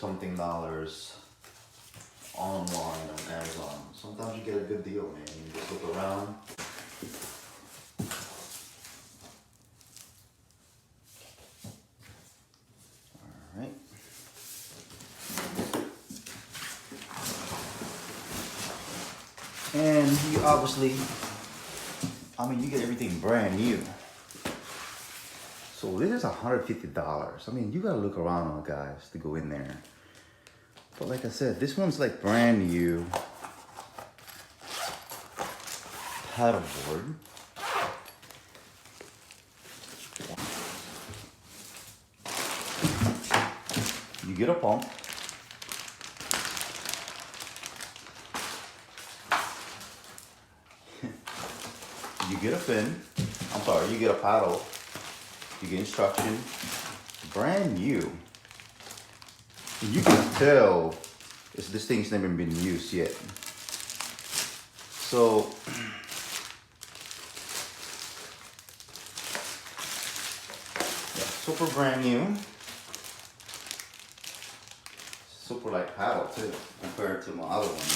something dollars online on Amazon. Sometimes you get a good deal, man. You just look around. Alright. And you obviously, I mean, you get everything brand new. So this is $150. I mean, you gotta look around on guys to go in there. But like I said, this one's like brand new paddleboard. You get a pump. You get a fin. I'm sorry, you get a paddle. You get instruction. Brand new. And you can tell this thing's never been used yet. So yeah, super brand new. Super light paddle too, compared to my other one.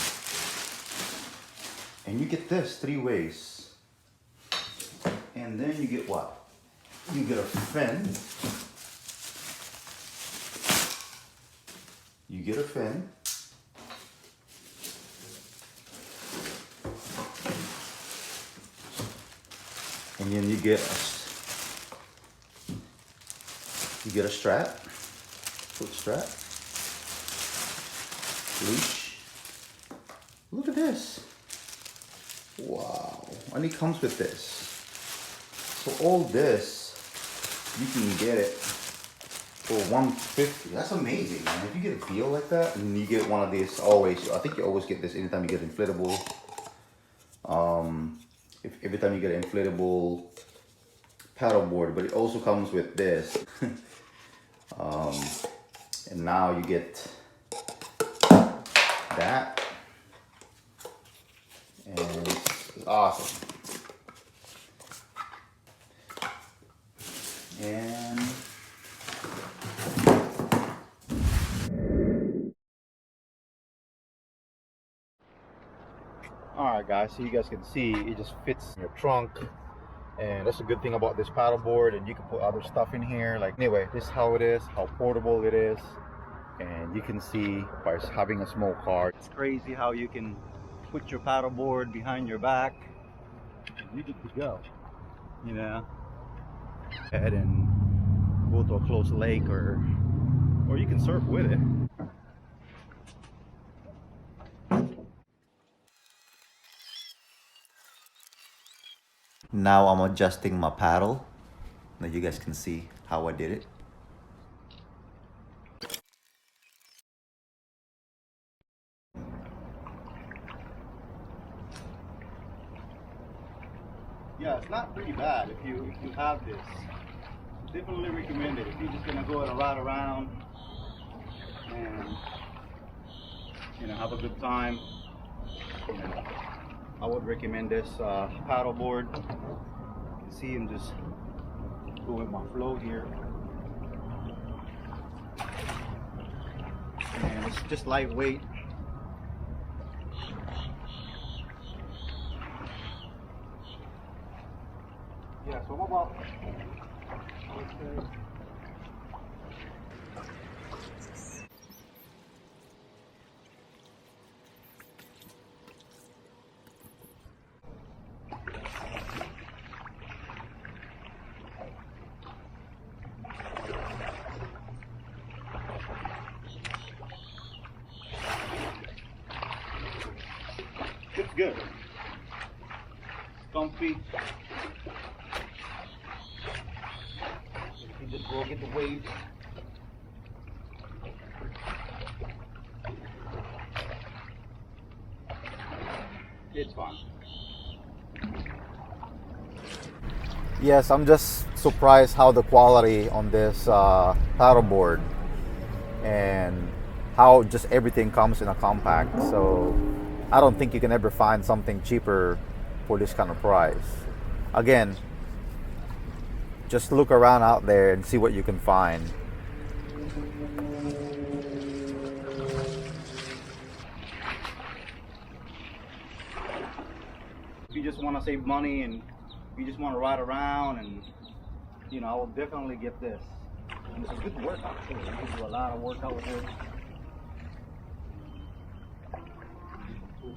And you get this 3 ways. And then you get what? You get a fin. You get a fin. And then you get a strap, foot strap, leash. Look at this. Wow. And it comes with this. So all this, you can get it for $150. That's amazing, man. If you get a deal like that, and you get one of these, always, I think you always get this anytime you get inflatable. Every time you get an inflatable paddleboard, but it also comes with this. And now you get that, and it's awesome. And alright guys, so you guys can see it just fits in your trunk, and that's a good thing about this paddleboard. And you can put other stuff in here. Like, anyway, this is how it is, how portable it is. And you can see by having a small car, it's crazy how you can put your paddleboard behind your back and you get to go, you know, head and go to a close lake, or you can surf with it. Now I'm adjusting my paddle. Now you guys can see how I did it. Yeah, it's not pretty bad if you have this. Definitely recommend it if you're just gonna go and ride around and, you know, have a good time. You know, I would recommend this paddleboard. You can see I'm just going with my flow here, and it's just lightweight. Yeah, so what about? It's good. It's comfy. You just go get the waves. It's fun. Yes, I'm just surprised how the quality on this paddleboard, and how just everything comes in a compact. So I don't think you can ever find something cheaper for this kind of price. Again, just look around out there and see what you can find. you just want to save money and you just want to ride around, and you know, I will definitely get this. And it's a good workout too. You can do a lot of workout with it.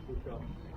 Push-ups.